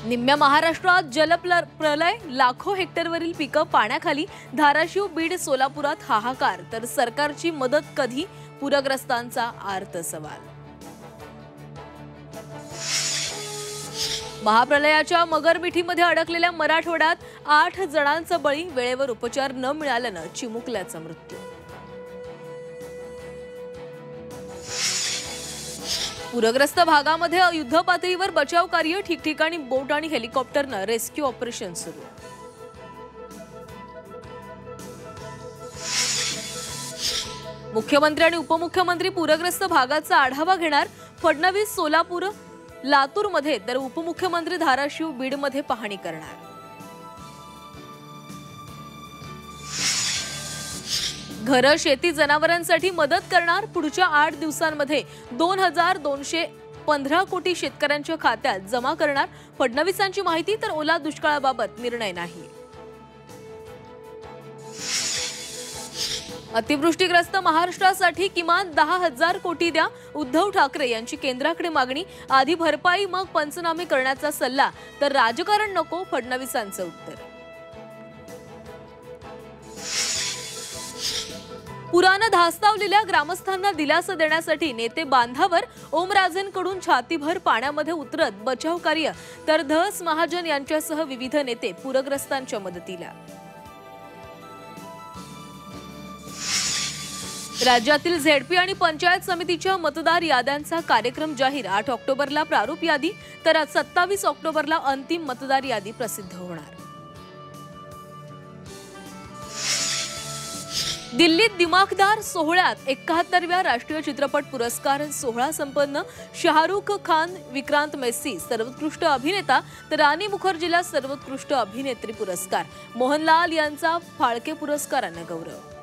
निम्म्या महाराष्ट्रात प्रलय, लाखो हेक्टरवरील पिकं पाण्याखाली, धाराशिव, बीड, सोलापुरात हाहाकार, तर सरकारची मदत कधी? पूरग्रस्तांचा आर्त सवाल। महाप्रलयाच्या मगरमिठीमध्ये अडकलेल्या मराठवाड्यात 8 जणांचा बळी, वेळेवर उपचार न मिळाल्यानं चिमुकल्याचा मृत्यू। पूरग्रस्त भागामध्ये युद्धपातळीवर बचाव कार्य, ठिकठिकाणी बोट आणि हेलिकॉप्टरनं रेस्क्यू ऑपरेशन सुरू। मुख्यमंत्री आणि उपमुख्यमंत्री पूरग्रस्त भागाचा आढावा घेणार। फडणवीस सोलापूर, लातूरमध्ये तर उपमुख्यमंत्री धाराशिव, बीडमध्ये पाहणी करणार। घर, शेती, जनावरांसाठी मदत करणार। पुढच्या 8 दिवसांमध्ये 2215 कोटी शेतकऱ्यांच्या खात्यात जमा करणार। फडणवीसांची माहिती, तर ओला दुष्काळाबाबत निर्णय नाही। अतिवृष्टीग्रस्त महाराष्ट्रासाठी किमान 10,000 कोटी द्या, उद्धव ठाकरे यांची केंद्राकडे मागणी। आधी भरपाई मग पंचनामे करण्याचा सल्ला, तर राजकारण नको, फडणवीसांचं उत्तर। पुरानं धास्तावलेल्या ग्रामस्थांना दिलासा देण्यासाठी नेते बांधावर, ओमराजेंकडून छातीभर पाण्यामध्ये उतरत बचाव कार्य, तर धस महाजन यांच्यासह विविध नेते पूरग्रस्तांच्या मदतीला। राज्यातील झेडपी आणि पंचायत समितीच्या मतदार याद्यांचा कार्यक्रम जाहीर। 8 ऑक्टोबरला प्रारूप यादी, तर 27 ऑक्टोबरला अंतिम मतदार यादी प्रसिद्ध होणार। दिल्लीत दिमाखदार सोहळ्यात 71व्या राष्ट्रीय चित्रपट पुरस्कार सोहळा संपन्न। शाहरुख खान, विक्रांत मेसी सर्वोत्कृष्ट अभिनेता, तर रानी मुखर्जीला सर्वोत्कृष्ट अभिनेत्री पुरस्कार। मोहनलाल यांचा फाळके पुरस्कारानं गौरव।